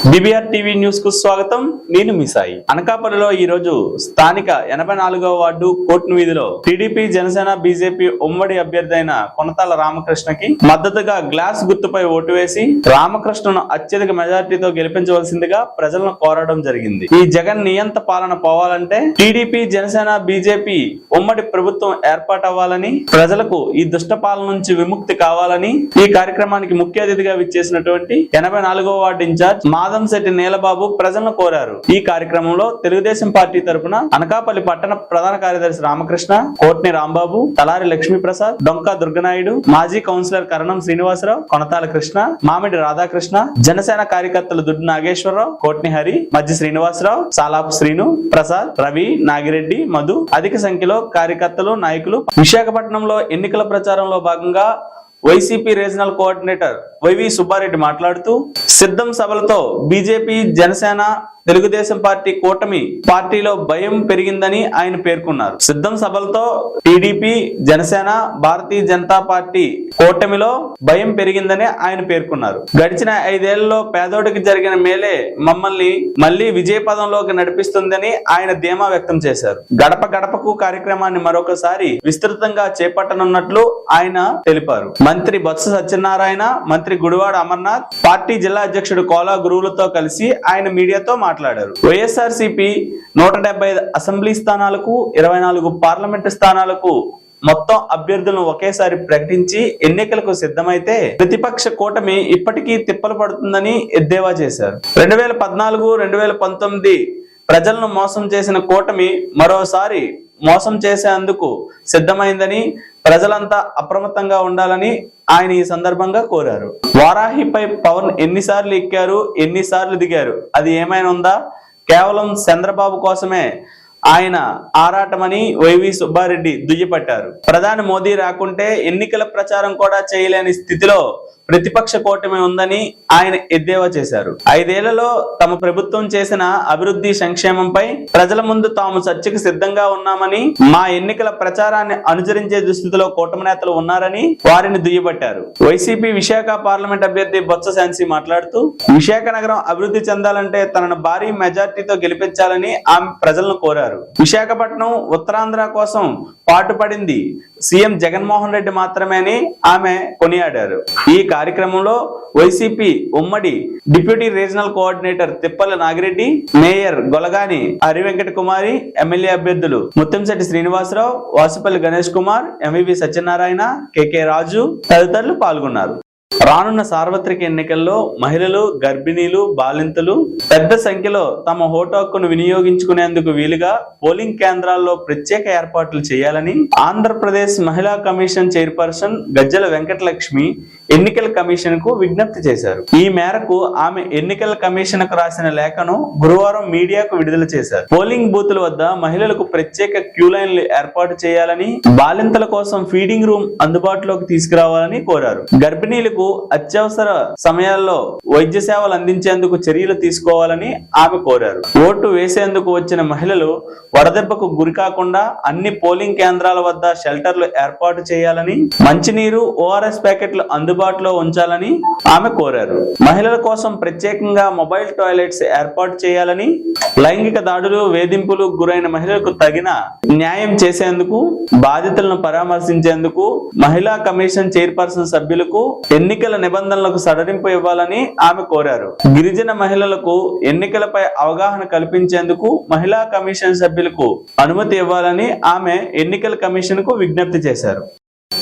BBR TV news కు స్వాగతం. నేను మీ సాయి. అనకాపల్లిలో ఈ రోజు స్థానిక 84వ వార్డు కోట్ను వీధిలో టీడీపీ, జనసేన, బీజేపీ ఉమ్మడి అభ్యర్థి అయిన కొనతాల రామకృష్ణకి మద్దతుగా గ్లాస్ గుర్తుపై ఓటు వేసి రామకృష్ణను అత్యధిక మెజార్టీతో గెలిపించవలసిందిగా ప్రజలను కోరడం జరిగింది. ఈ జగన్ నియంత పాలన పోవాలంటే టీడీపీ, జనసేన, బీజేపీ ఉమ్మడి ప్రభుత్వం ఏర్పాటవ్వాలని, ప్రజలకు ఈ దుష్ట పాలన నుంచి విముక్తి కావాలని ఈ కార్యక్రమానికి ముఖ్య అతిథిగా విచ్చేసినటువంటి 84వ వార్డు ఇన్ఛార్జ్ మాదంశెట్టి నీలబాబు ప్రజలను కోరారు. ఈ కార్యక్రమంలో తెలుగుదేశం పార్టీ తరపున అనకాపల్లి పట్టణ ప్రధాన కార్యదర్శి రామకృష్ణ, కోట్ని రాంబాబు, తలారి లక్ష్మీప్రసాద్, డొంకా దుర్గనాయుడు, మాజీ కౌన్సిలర్ కరణం శ్రీనివాసరావు, కొనతాల కృష్ణ, మామిడి రాధాకృష్ణ, జనసేన కార్యకర్తలు దుడ్డు నాగేశ్వరరావు, కోట్ని హరి, మధ్య శ్రీనివాసరావు, సాలాపు శ్రీను, ప్రసాద్, రవి, నాగిరెడ్డి, మధు అధిక సంఖ్యలో కార్యకర్తలు, నాయకులు విశాఖపట్నంలో ఎన్నికల ప్రచారంలో భాగంగా వైసీపీ రీజనల్ కోఆర్డినేటర్ వైవి సుబ్బారెడ్డి మాట్లాడుతూ సిద్ధం సభలతో బీజేపీ, జనసేన, తెలుగుదేశం పార్టీ కూటమి పార్టీలో భయం పెరిగిందని ఆయన పేర్కొన్నారు. సిద్ధం సభలతో టీడీపీ, జనసేన, భారతీయ జనతా పార్టీ కూటమిలో భయం పెరిగిందని ఆయన పేర్కొన్నారు. గడిచిన 5 ఏళ్లలో పేదోడికి జరిగిన మేలే మమ్మల్ని మళ్లీ విజయ పదంలోకి నడిపిస్తుందని ఆయన ధీమా వ్యక్తం చేశారు. గడప గడపకు కార్యక్రమాన్ని మరొకసారి విస్తృతంగా చేపట్టనున్నట్లు ఆయన తెలిపారు. మంత్రి బొత్స సత్యనారాయణ, మంత్రి గుడివాడ అమర్నాథ్, పార్టీ జిల్లా అధ్యక్షుడు కోలా గురువులతో కలిసి ఆయన మీడియాతో మాట్లాడారు. వైఎస్ఆర్సీపీ 175 అసెంబ్లీ స్థానాలకు, 24 పార్లమెంటు స్థానాలకు మొత్తం అభ్యర్థులను ఒకేసారి ప్రకటించి ఎన్నికలకు సిద్ధమైతే ప్రతిపక్ష కూటమి ఇప్పటికీ తిప్పలు పడుతుందని ఎద్దేవా చేశారు. 2014, 2019 ప్రజలను మోసం చేసిన కూటమి మరోసారి మోసం చేసేందుకు సిద్ధమైందని, ప్రజలంతా అప్రమత్తంగా ఉండాలని ఆయన ఈ సందర్భంగా కోరారు. వారాహిపై పవన్ ఎన్నిసార్లు ఎక్కారు, ఎన్నిసార్లు దిగారు, అది ఏమైనా ఉందా? కేవలం చంద్రబాబు కోసమే ఆయన ఆరాటమని వైవి సుబ్బారెడ్డి దుయ్యపట్టారు. ప్రధాని మోదీ రాకుంటే ఎన్నికల ప్రచారం కూడా చేయలేని స్థితిలో ప్రతిపక్ష కూటమి ఉందని ఆయన ఎద్దేవా చేశారు. 5 ఏళ్లలో తమ ప్రభుత్వం చేసిన అభివృద్ధి, సంక్షేమంపై ప్రజల ముందు తాము చర్చకు సిద్ధంగా ఉన్నామని, మా ఎన్నికల ప్రచారాన్ని అనుసరించే దుస్థితిలో కూటమి నేతలు ఉన్నారని వారిని దుయ్యబట్టారు. వైసీపీ విశాఖ పార్లమెంట్ అభ్యర్థి బొత్స శాంతి మాట్లాడుతూ విశాఖ నగరం అభివృద్ధి చెందాలంటే తనను భారీ మెజార్టీతో గెలిపించాలని ఆమె ప్రజలను కోరారు. విశాఖపట్నం ఉత్తరాంధ్ర కోసం పాటుపడింది సీఎం జగన్మోహన్ రెడ్డి మాత్రమే అని ఆమె కొనియాడారు. ఈ కార్యక్రమంలో వైసీపీ ఉమ్మడి డిప్యూటీ రీజనల్ కోఆర్డినేటర్ తిప్పల నాగిరెడ్డి, మేయర్ గొలగాని హరివెంకట కుమారి, ఎమ్మెల్యే అభ్యర్థులు ముత్తంశెట్టి శ్రీనివాసరావు, వాసుపల్లి గణేష్ కుమార్, ఎంవివి సత్యనారాయణ, కెకే రాజు తదితరులు పాల్గొన్నారు. రానున్న సార్వత్రిక ఎన్నికల్లో మహిళలు, గర్భిణీలు, బాలింతలు పెద్ద సంఖ్యలో తమ ఓటు హక్కును వినియోగించుకునేందుకు వీలుగా పోలింగ్ కేంద్రాల్లో ప్రత్యేక ఏర్పాట్లు చేయాలని ఆంధ్రప్రదేశ్ మహిళా కమిషన్ చైర్పర్సన్ గజ్జల వెంకటలక్ష్మి ఎన్నికల కమిషన్ కు విజ్ఞప్తి చేశారు. ఈ మేరకు ఆమె ఎన్నికల కమిషన్ కు రాసిన లేఖను గురువారం మీడియాకు విడుదల చేశారు. పోలింగ్ బూతుల వద్ద మహిళలకు ప్రత్యేక క్యూ లైన్లు ఏర్పాటు చేయాలని, బాలింతల కోసం ఫీడింగ్ రూమ్ అందుబాటులోకి తీసుకురావాలని కోరారు. గర్భిణీలకు అత్యవసర సమయాల్లో వైద్య సేవలు అందించేందుకు చర్యలు తీసుకోవాలని ఆమె కోరారు. ఓటు వేసేందుకు వచ్చిన మహిళలు వడదెబ్బకు గురి కాకుండా అన్ని పోలింగ్ కేంద్రాల వద్ద షెల్టర్లు ఏర్పాటు చేయాలని, మంచినీరు, ఓఆర్ఎస్ ప్యాకెట్లు అందుబాటులో ఉంచాలని ఆమె కోరారు. మహిళల కోసం ప్రత్యేకంగా మొబైల్ టాయిలెట్స్ ఏర్పాటు చేయాలని, లైంగిక దాడులు, వేధింపులు గురైన మహిళలకు తగిన న్యాయం చేసేందుకు, బాధితులను పరామర్శించేందుకు మహిళా కమిషన్ చైర్పర్సన్ సభ్యులకు ఎన్నికల నిబంధనలకు సడలింపు ఇవ్వాలని ఆమె కోరారు. గిరిజన మహిళలకు ఎన్నికలపై అవగాహన కల్పించేందుకు మహిళా కమిషన్ సభ్యులకు అనుమతి ఇవ్వాలని ఆమె ఎన్నికల కమిషన్ కు విజ్ఞప్తి చేశారు.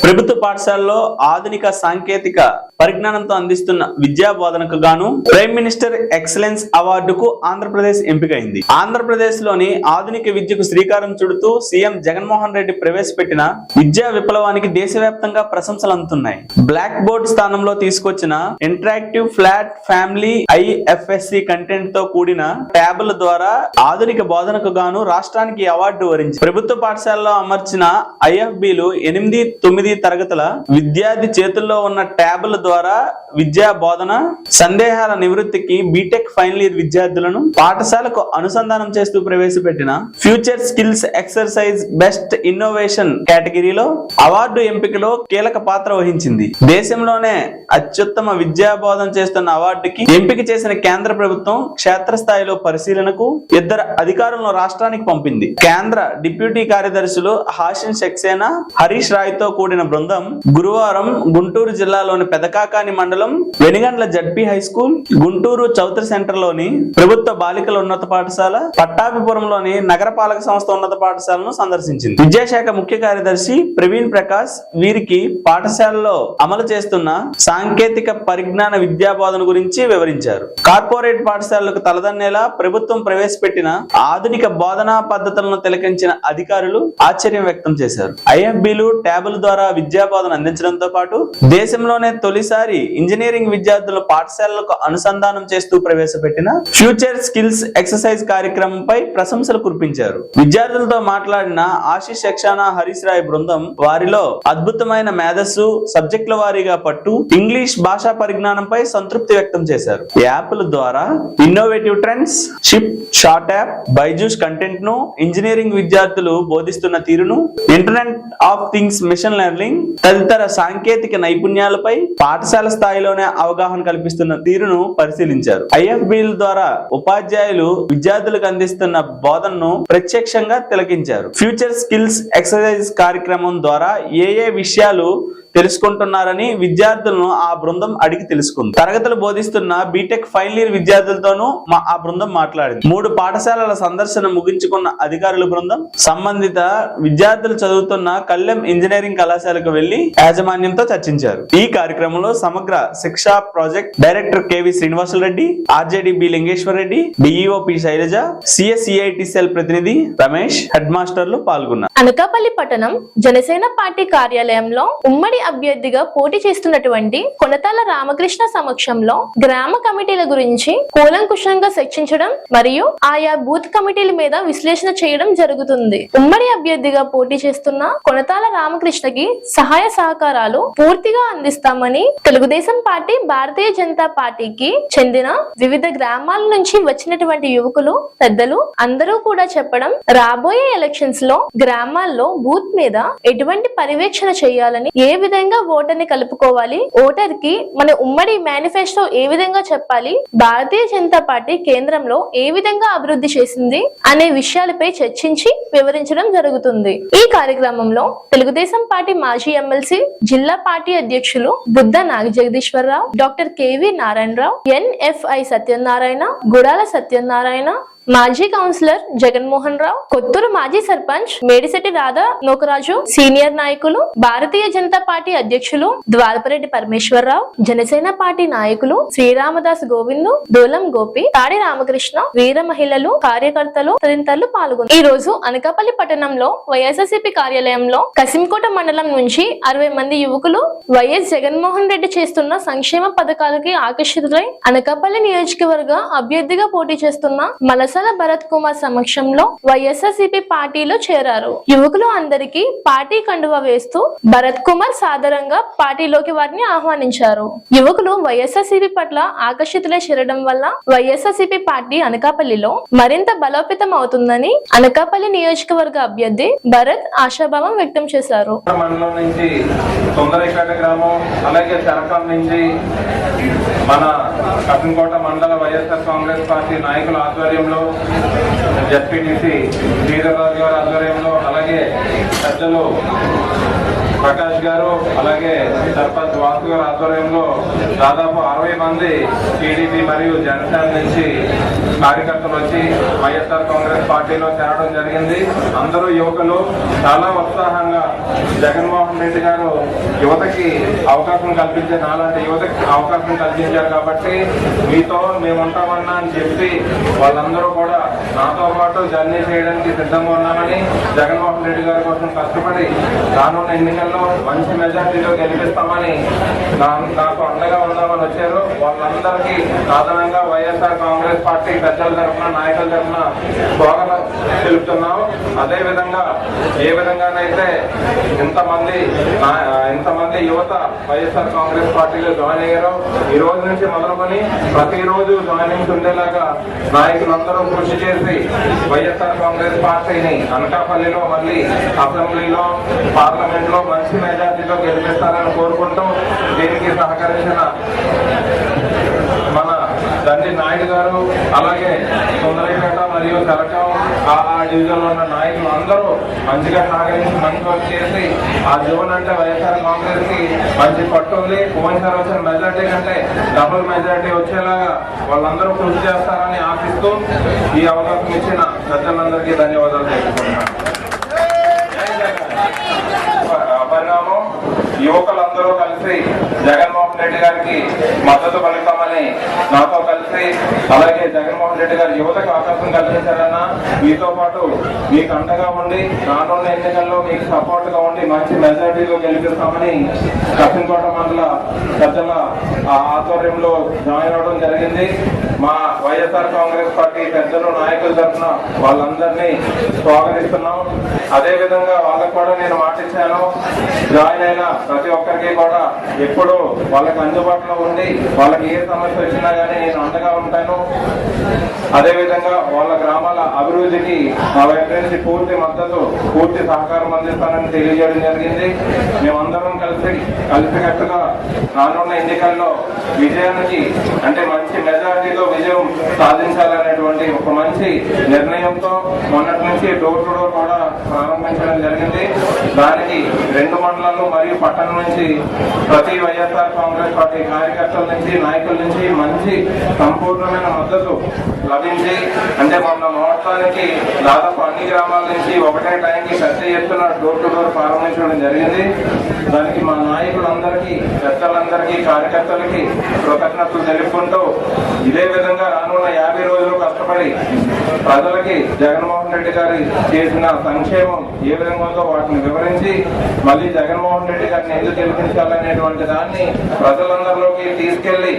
ప్రభుత్వ పాఠశాలలో ఆధునిక సాంకేతిక పరిజ్ఞానంతో అందిస్తున్న విద్యా బోధనకు గాను ప్రైమ్ మినిస్టర్ ఎక్సలెన్స్ అవార్డుకు ఆంధ్రప్రదేశ్ ఎంపికైంది. ఆంధ్రప్రదేశ్ లోని ఆధునిక విద్యకు శ్రీకారం చుడుతూ సీఎం జగన్మోహన్ రెడ్డి ప్రవేశపెట్టిన విద్యా విప్లవానికి దేశవ్యాప్తంగా ప్రశంసలు అందుతున్నాయి. బ్లాక్ బోర్డ్ స్థానంలో తీసుకొచ్చిన interactive flat family IFSC content తో కూడిన ట్యాబ్ల ద్వారా ఆధునిక బోధనకు గాను రాష్ట్రానికి అవార్డు వరించింది. ప్రభుత్వ పాఠశాలలో అమర్చిన IFBలు 8, 9 9 తరగతుల విద్యార్థి చేతుల్లో ఉన్న ట్యాబ్ల ద్వారా విద్యా బోధన, సందేహాల నివృత్తికి బీటెక్ ఫైనల్ ఇయర్ విద్యార్థులను పాఠశాలకు అనుసంధానం చేస్తూ ప్రవేశపెట్టిన future skills exercise best innovation కేటగిరీలో అవార్డు ఎంపికలో కీలక పాత్ర వహించింది. దేశంలోనే అత్యుత్తమ విద్యా బోధన చేస్తున్న అవార్డుకి ఎంపిక చేసిన కేంద్ర ప్రభుత్వం క్షేత్రస్థాయిలో పరిశీలనకు 2 అధికారులను రాష్ట్రానికి పంపింది. కేంద్ర డిప్యూటీ కార్యదర్శులు హాషిన్ సక్సేనా, హరీష్ రాయ్ తో కూడిన బృందం గురువారం గుంటూరు జిల్లాలోని పెదకాకాని మండలం Venigandla ZP high school, Guntur Chowtri centre లోని ప్రభుత్వ బాలికల ఉన్నత పాఠశాల, పట్టాభిపురంలోని నగరపాలక సంస్థ ఉన్నత పాఠశాలను సందర్శించింది. విద్యాశాఖ ముఖ్య కార్యదర్శి ప్రవీణ్ ప్రకాష్ వీరికి పాఠశాలలో అమలు చేస్తున్న సాంకేతిక పరిజ్ఞాన విద్యా బోధన గురించి వివరించారు. కార్పొరేట్ పాఠశాలలకు తలదన్నేలా ప్రభుత్వం ప్రవేశపెట్టిన ఆధునిక బోధనా పద్ధతులను తిలకించిన అధికారులు ఆశ్చర్యం వ్యక్తం చేశారు. ఐఎఫ్బీలు, ట్యాబుల ద్వారా విద్యా బోధన అందించడంతో పాటు దేశంలోనే తొలిసారి ఇంజనీరింగ్ విద్యార్థుల పాఠశాలలకు అనుసంధానం చేస్తూ ప్రవేశపెట్టిన ఫ్యూచర్ స్కిల్స్ ఎక్సర్సైజ్ కార్యక్రమంపై ప్రశంసలు కురిపించారు. విద్యార్థులతో మాట్లాడిన ఆశిష్ సక్సేనా, హరీష్ రాయ్ బృందం వారిలో అద్భుతమైన మేధస్సు, సబ్జెక్టుల వారీగా పట్టు, ఇంగ్లీష్ భాషా పరిజ్ఞానంపై సంతృప్తి వ్యక్తం చేశారు. యాప్ల ద్వారా innovative trends, ship, short app, Byju's content ను, ఇంజనీరింగ్ విద్యార్థులు బోధిస్తున్న తీరును, internet of things, machine learning తదితర సాంకేతిక నైపుణ్యాలపై పాఠశాల స్థాయిలోనే అవగాహన కల్పిస్తున్న తీరును పరిశీలించారు. ఐఎఫ్బీల ద్వారా ఉపాధ్యాయులు విద్యార్థులకు అందిస్తున్న బోధనను ప్రత్యక్షంగా తిలకించారు. ఫ్యూచర్ స్కిల్స్ ఎక్సర్సైజ్ కార్యక్రమం ద్వారా ఏ విషయాలు తెలుసుకుంటున్నారని విద్యార్థులను ఆ బృందం అడిగి తెలుసుకుంది. తరగతులు బోధిస్తున్న బీటెక్ ఫైనల్ ఇయర్ విద్యార్థులతోనూ ఆ బృందం మాట్లాడింది. 3 పాఠశాలల సందర్శన ముగించుకున్న అధికారుల బృందం సంబంధిత విద్యార్థులు చదువుతున్న కళ్లెం ఇంజనీరింగ్ కళాశాలకు వెళ్లి యాజమాన్యంతో చర్చించారు. ఈ కార్యక్రమంలో Samagra Shiksha project director K V Srinivasula Reddy, RJD B Lingeshwar Reddy, DEO P Sailaja, CSEIT cell ప్రతినిధి రమేష్, హెడ్ మాస్టర్లు పాల్గొన్నారు. అనకాపల్లి పట్టణం జనసేన పార్టీ కార్యాలయంలో ఉమ్మడి అభ్యర్థిగా పోటీ చేస్తున్నటువంటి కొనతాల రామకృష్ణ సమక్షంలో గ్రామ కమిటీల గురించి కూలంకుషంగా చర్చించడం మరియు ఆయా బూత్ కమిటీల మీద విశ్లేషణ చేయడం జరుగుతుంది. ఉమ్మడి అభ్యర్థిగా పోటీ చేస్తున్న కొనతాల రామకృష్ణకి సహాయ సహకారాలు పూర్తిగా అందిస్తామని తెలుగుదేశం పార్టీ, భారతీయ జనతా పార్టీకి చెందిన వివిధ గ్రామాల నుంచి వచ్చినటువంటి యువకులు, పెద్దలు అందరూ కూడా చెప్పడం, రాబోయే ఎలక్షన్స్ లో గ్రామాల్లో బూత్ మీద ఎటువంటి పర్యవేక్షణ చేయాలని, ఏ విధంగా ఓటర్ని కలుపుకోవాలి, ఓటర్ కి మన ఉమ్మడి మేనిఫెస్టో ఏ విధంగా చెప్పాలి, భారతీయ జనతా పార్టీ కేంద్రంలో ఏ విధంగా అభివృద్ధి చేసింది అనే విషయాలపై చర్చించి వివరించడం జరుగుతుంది. ఈ కార్యక్రమంలో తెలుగుదేశం పార్టీ మాజీ ఎమ్మెల్సీ, జిల్లా పార్టీ అధ్యక్షులు బుద్ధ నాగజగదీశ్వరరావు, డాక్టర్ కెవి నారాయణరావు, ఎన్ఎఫ్ఐ సత్యనారాయణ, గుడాల సత్యనారాయణ, మాజీ కౌన్సిలర్ జగన్మోహన్ రావు, కొత్తూరు మాజీ సర్పంచ్ మేడిశెట్టి రాధా నోకరాజు, సీనియర్ నాయకులు, భారతీయ జనతా పార్టీ అధ్యక్షులు ద్వారపరెడ్డి పరమేశ్వరరావు, జనసేన పార్టీ నాయకులు శ్రీరామదాస్ గోవిందు, దూలం గోపి, తాడి రామకృష్ణ, వీర మహిళలు, కార్యకర్తలు తదితరులు పాల్గొన్నారు. ఈ రోజు అనకాపల్లి పట్టణంలో వైఎస్ఆర్సీపీ కార్యాలయంలో కసింకోట మండలం నుంచి 60 మంది యువకులు వైఎస్ జగన్మోహన్ రెడ్డి చేస్తున్న సంక్షేమ పథకాలకి ఆకర్షితులై అనకాపల్లి నియోజకవర్గ అభ్యర్థిగా పోటీ చేస్తున్న మలస భరత్ కుమార్ సమక్షంలో వైఎస్ఆర్సీపీ పార్టీలో చేరారు. యువకులు అందరికీ పార్టీ కండువా వేస్తూ భరత్ కుమార్ సాదరంగా పార్టీలోకి వారిని ఆహ్వానించారు. యువకులు వైఎస్ఆర్సీపీ పట్ల ఆకర్షితులై చేరడం వల్ల వైఎస్ఆర్సీపీ పార్టీ అనకాపల్లిలో మరింత బలోపేతం అవుతుందని అనకాపల్లి నియోజకవర్గ అభ్యర్థి భరత్ ఆశాభావం వ్యక్తం చేశారు. మన కసింకోట మండల వైఎస్ఆర్ కాంగ్రెస్ పార్టీ నాయకుల ఆధ్వర్యంలో, జడ్పీటీసీ శ్రీధర్రాజు గారి ఆధ్వర్యంలో, అలాగే పెద్దలు ప్రకాష్ గారు, అలాగే సర్పంచ్ వాసు గారి ఆధ్వర్యంలో దాదాపు 60 మంది టీడీపీ మరియు జనసేన నుంచి కార్యకర్తలు వచ్చి వైఎస్ఆర్ కాంగ్రెస్ పార్టీలో చేరడం జరిగింది. అందరూ యువకులు చాలా ఉత్సాహంగా జగన్మోహన్ రెడ్డి గారు యువతకి అవకాశం కల్పించే, నాలాంటి యువతకి అవకాశం కల్పించారు కాబట్టి మీతో మేము ఉంటామన్నా అని చెప్పి వాళ్ళందరూ కూడా నాతో పాటు జర్నీ చేయడానికి సిద్ధంగా ఉన్నామని, జగన్మోహన్ రెడ్డి గారి కోసం కష్టపడి రానున్న ఎన్నికల్లో ఎన్నికల్లో మంచి మెజార్టీలో గెలిపిస్తామని నాకు అండగా ఉందామని వచ్చారు. వాళ్ళందరికీ సాధారణంగా వైఎస్ఆర్ కాంగ్రెస్ పార్టీ పెద్దల తరఫున నాయకుల తరఫున స్వాగతం తెలుపుతున్నాం. అదే విధంగా ఏ విధంగానైతే ఇంతమంది యువత వైఎస్ఆర్ కాంగ్రెస్ పార్టీలో జాయిన్ అయ్యారో ఈ రోజు నుంచి మొదలుకొని ప్రతిరోజు జాయినింగ్స్ ఉండేలాగా నాయకులందరూ కృషి చేసి వైఎస్ఆర్ కాంగ్రెస్ పార్టీని అనకాపల్లిలో మళ్ళీ అసెంబ్లీలో పార్లమెంట్ లో మంచి మెజార్టీలో గెలిపిస్తారని కోరుకుంటూ దీనికి సహకరించిన మన దండి నాయుడు గారు, అలాగే సుందరపేట మరియు తెలకం ఆ డివిజన్ లో ఉన్న నాయకులు అందరూ మంచిగా సహకరించి మంచి వర్క్ చేసి ఆ జోన్ అంటే వైఎస్ఆర్ కాంగ్రెస్ కి మంచి పట్టు ఉంది. పోయినసారి వచ్చిన మెజార్టీ కంటే డబుల్ మెజార్టీ వచ్చేలాగా వాళ్ళందరూ కృషి చేస్తారని ఆశిస్తూ ఈ అవకాశం ఇచ్చిన పెద్దలందరికీ ధన్యవాదాలు తెలుపుకుంటున్నాను. పరిణామం యువకులందరూ కలిసి జగన్మోహన్ రెడ్డి గారికి మద్దతు పలుకుతామని నాతో కలిసి, అలాగే జగన్మోహన్ రెడ్డి గారి యువతకు అవకాశం కల్పించారన్నా మీతో పాటు మీకు అండగా ఉండి రానున్న ఎన్నికల్లో మీకు సపోర్ట్ గా ఉండి మంచి మెజార్టీలో గెలిపిస్తామని కసింకోట మండల పెద్దల ఆధ్వర్యంలో జాయిన్ అవడం జరిగింది. మా వైఎస్ఆర్ కాంగ్రెస్ పార్టీ పెద్దలు నాయకుల తరఫున వాళ్ళందరినీ స్వాగతిస్తున్నాం. అదే విధంగా వాళ్ళకు కూడా నేను మాటిచ్చాను, జాయిన్ అయిన ప్రతి ఒక్కరికి కూడా ఎప్పుడు వాళ్ళకి అందుబాటులో ఉండి వాళ్ళకి ఏ సమస్య వచ్చినా కానీ నేను అండగా ఉంటాను. అదే విధంగా వాళ్ళ గ్రామాల అభివృద్ధికి మా వైపు నుంచి పూర్తి మద్దతు, పూర్తి సహకారం అందిస్తానని తెలియజేయడం జరిగింది. మేమందరం కలిసికట్టుగా రానున్న ఎన్నికల్లో విజయానికి అంటే మంచి మెజార్టీతో విజయం సాధించాలనేటువంటి ఒక మంచి నిర్ణయంతో మొన్నటి నుంచి డోర్ టు డోర్ కూడా ప్రారంభించడం జరిగింది. దానికి 2 మండలాలు మరియు పట్టణం నుంచి ప్రతి వైఎస్ఆర్ కాంగ్రెస్ పార్టీ కార్యకర్తల నుంచి నాయకుల నుంచి మంచి సంపూర్ణమైన మద్దతు లభించి అంటే మొన్న మహోత్సవానికి దాదాపు అన్ని గ్రామాల నుంచి ఒకటే టైంకి పెద్ద ఎత్తున డోర్ టు డోర్ ప్రారంభించడం జరిగింది. దానికి మా నాయకులందరికీ, పెద్దలందరికీ, కార్యకర్తలకి కృతజ్ఞతలు తెలుపుకుంటూ ఇదే విధంగా రానున్న 50 రోజులు కష్టపడి ప్రజలకి జగన్మోహన్ రెడ్డి గారి చేసిన సంక్షేమం ఏ విధంగా ఉందో వాటిని వివరించి మళ్ళీ జగన్మోహన్ రెడ్డి గారిని ఎందుకు గెలిపించాలనేటువంటి దాన్ని ప్రజలందరిలోకి తీసుకెళ్లి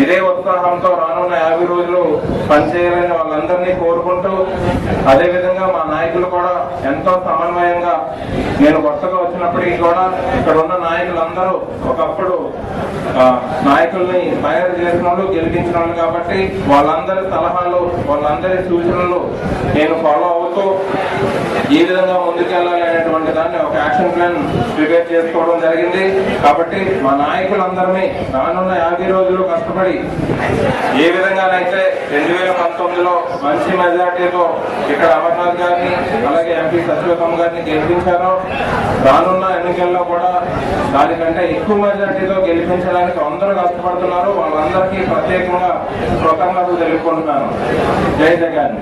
ఇదే ఉత్సాహంతో రానున్న 50 రోజులు పనిచేయాలని వాళ్ళందరినీ కోరుకుంటూ, అదే విధంగా మా నాయకులు కూడా ఎంతో సమన్వయంగా, నేను కొత్తగా వచ్చినప్పటికీ కూడా ఇక్కడ ఉన్న నాయకులందరూ ఒకప్పుడు నాయకుల్ని తయారు చేసిన వాళ్ళు, గెలిపించిన వాళ్ళు కాబట్టి వాళ్ళందరి సలహాలు, వాళ్ళందరి సూచనలు నేను ఫాలో అవుతూ ఏ విధంగా ముందుకెళ్ళాలి అనేటువంటి దాన్ని ఒక యాక్షన్ ప్లాన్ ప్రిపేర్ చేసుకోవడం జరిగింది. కాబట్టి మా నాయకులందరినీ రానున్న 50 రోజులు కష్టపడి ఏ విధంగానైతే 2019లో మంచి మెజార్టీతో ఇక్కడ అమర్నాథ్ గారిని అలాగే ఎంపీ సత్యవతమ్మ గారిని గెలిపించారో రానున్న ఎన్నికల్లో కూడా దానికంటే ఎక్కువ మెజార్టీతో గెలిపించడానికి అందరూ కష్టపడుతున్నారు. వాళ్ళందరికీ ప్రత్యేకంగా కృతజ్ఞతలు తెలుపుకుంటున్నాను. జై జగన్.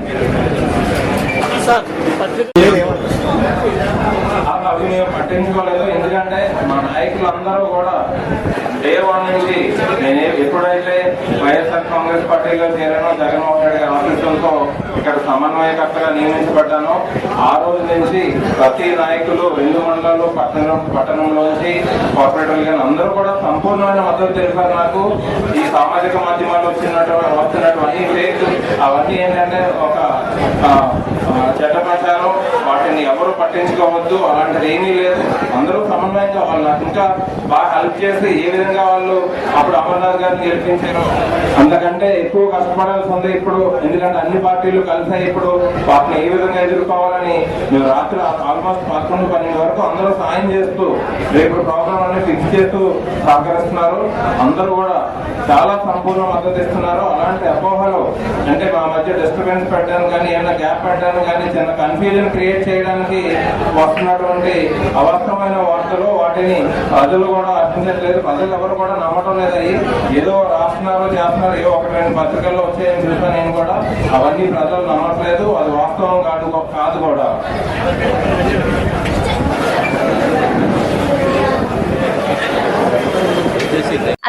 అవి మేము పట్టించుకోలేదు, ఎందుకంటే మా నాయకులందరూ కూడా డే 1 నుంచి నేను ఎప్పుడైతే వైఎస్ఆర్ కాంగ్రెస్ పార్టీలో చేరానో జగన్మోహన్ రెడ్డి గారి ఆఫీసులతో ఇక్కడ సమన్వయకర్తగా నియమించబడ్డానో ఆ రోజు నుంచి ప్రతి నాయకులు 2 మండలాలు పట్టణంలోంచి కార్పొరేటర్లు కానీ అందరూ కూడా సంపూర్ణమైన మద్దతు తెలిపారు నాకు. ఈ సామాజిక మాధ్యమాలు వస్తున్నటువంటి ఫేక్ అవన్నీ ఏంటంటే ఒక చెడ్డ ప్రచారం, వాటిని ఎవరు పట్టించుకోవద్దు, అలాంటిది ఏమీ లేదు. అందరూ సమన్వయంగా వాళ్ళు నాకు ఇంకా బాగా హెల్ప్ చేసి ఏ విధంగా వాళ్ళు అప్పుడు అమర్నాథ్ గారిని గెలిపించారు అంతకంటే ఎక్కువ కష్టపడాల్సి ఉంది ఇప్పుడు. ఎందుకంటే అన్ని పార్టీలు కలిసాయి ఇప్పుడు వాటిని ఏ విధంగా ఎదుర్కోవాలని మేము రాత్రి ఆల్మోస్ట్ 11-12 వరకు అందరూ సాయం చేస్తూ రేపు ప్రోగ్రామ్ అన్ని ఫిక్స్ చేస్తూ సహకరిస్తున్నారు. అందరూ కూడా చాలా సంపూర్ణ మద్దతు ఇస్తున్నారు. అలాంటి అపోహలు అంటే మా మధ్య డిస్టర్బెన్స్ పెట్టడానికి కానీ ఏమైనా గ్యాప్ పెట్టడానికి కానీ చిన్న కన్ఫ్యూజన్ క్రియేట్ చేయడానికి వస్తున్నటువంటి అవసరమైన వార్తలు వాటిని ప్రజలు కూడా అర్థించట్లేదు. ప్రజలు ఎవరు కూడా నమ్మటం లేదు. ఏదో రాస్తున్నారు చేస్తున్నారు, ఏదో 1-2 పత్రికల్లో వచ్చాయని చూసాను నేను కూడా. అవన్నీ ప్రజలు నమ్మట్లేదు, అది వాస్తవం కాదు కూడా.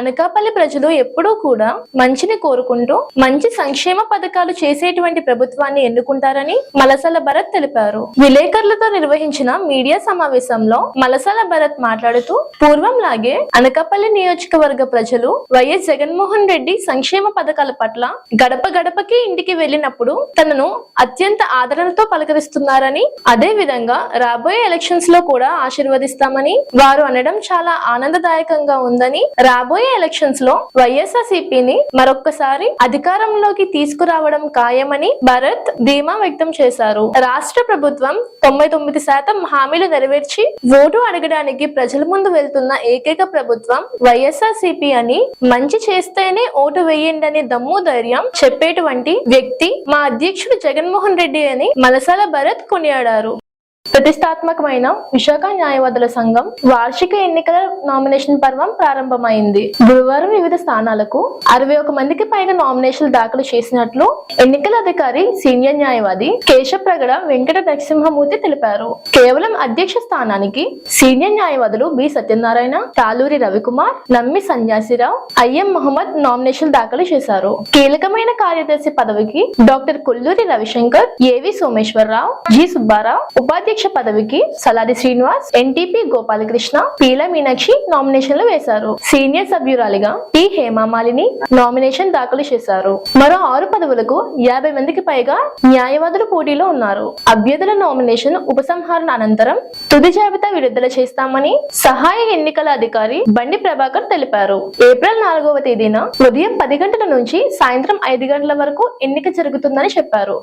అనకాపల్లి ప్రజలు ఎప్పుడూ కూడా మంచిని కోరుకుంటూ మంచి సంక్షేమ పథకాలు చేసేటువంటి ప్రభుత్వాన్ని ఎన్నుకుంటారని మలసాల భరత్ తెలిపారు. విలేకరులతో నిర్వహించిన మీడియా సమావేశంలో మలసాల భరత్ మాట్లాడుతూ పూర్వంలాగే అనకాపల్లి నియోజకవర్గ ప్రజలు వైఎస్ జగన్మోహన్ రెడ్డి సంక్షేమ పథకాల పట్ల గడప గడపకి ఇంటికి వెళ్ళినప్పుడు తనను అత్యంత ఆదరణతో పలకరిస్తున్నారని, అదే విధంగా రాబోయే ఎలక్షన్స్ లో కూడా ఆశీర్వదిస్తామని వారు అనడం చాలా ఆనందదాయకంగా ఉందని, రాబోయే ఎలక్షన్స్ లో వైఎస్ఆర్సీపీని మరొక్కసారి అధికారంలోకి తీసుకురావడం ఖాయమని భరత్ ధీమా వ్యక్తం చేశారు. రాష్ట్ర ప్రభుత్వం 99% హామీలు నెరవేర్చి ఓటు అడగడానికి ప్రజల ముందు వెళ్తున్న ఏకైక ప్రభుత్వం వైఎస్ఆర్సీపీ అని, మంచి చేస్తేనే ఓటు వేయండి అని దమ్ము ధైర్యం చెప్పేటువంటి వ్యక్తి మా అధ్యక్షుడు జగన్మోహన్ రెడ్డి అని మలసాల భరత్ కొనియాడారు. ప్రతిష్టాత్మకమైన విశాఖ న్యాయవాదుల సంఘం వార్షిక ఎన్నికల నామినేషన్ పర్వం ప్రారంభమైంది. గురువారం వివిధ స్థానాలకు 61 మందికి పైగా నామినేషన్లు దాఖలు చేసినట్లు ఎన్నికల అధికారి సీనియర్ న్యాయవాది కేశప్రగడ వెంకట నరసింహమూర్తి తెలిపారు. కేవలం అధ్యక్ష స్థానానికి సీనియర్ న్యాయవాదులు బి సత్యనారాయణ, తాలూరి రవికుమార్, నమ్మి సన్యాసిరావు, ఐఎం మహమ్మద్ నామినేషన్ దాఖలు చేశారు. కీలకమైన కార్యదర్శి పదవికి డాక్టర్ కొల్లూరి రవిశంకర్, ఏవి సోమేశ్వరరావు, జి సుబ్బారావు, ఉపాధ్యక్ష పదవికి సలాది శ్రీనివాస్, ఎన్టీపీ గోపాలకృష్ణ, పీల మీనాక్షి నామినేషన్లు వేశారు. సీనియర్ సభ్యురాలిగా టి హేమామాలిని నామినేషన్ దాఖలు చేశారు. మరో 6 పదవులకు 50 మందికి పైగా న్యాయవాదులు పోటీలో ఉన్నారు. అభ్యర్థుల నామినేషన్ ఉపసంహరణ అనంతరం తుది జాబితా విడుదల చేస్తామని సహాయ ఎన్నికల అధికారి బండి ప్రభాకర్ తెలిపారు. ఏప్రిల్ 4వ తేదీన ఉదయం 10 గంటల నుంచి సాయంత్రం 5 గంటల వరకు ఎన్నిక జరుగుతుందని చెప్పారు.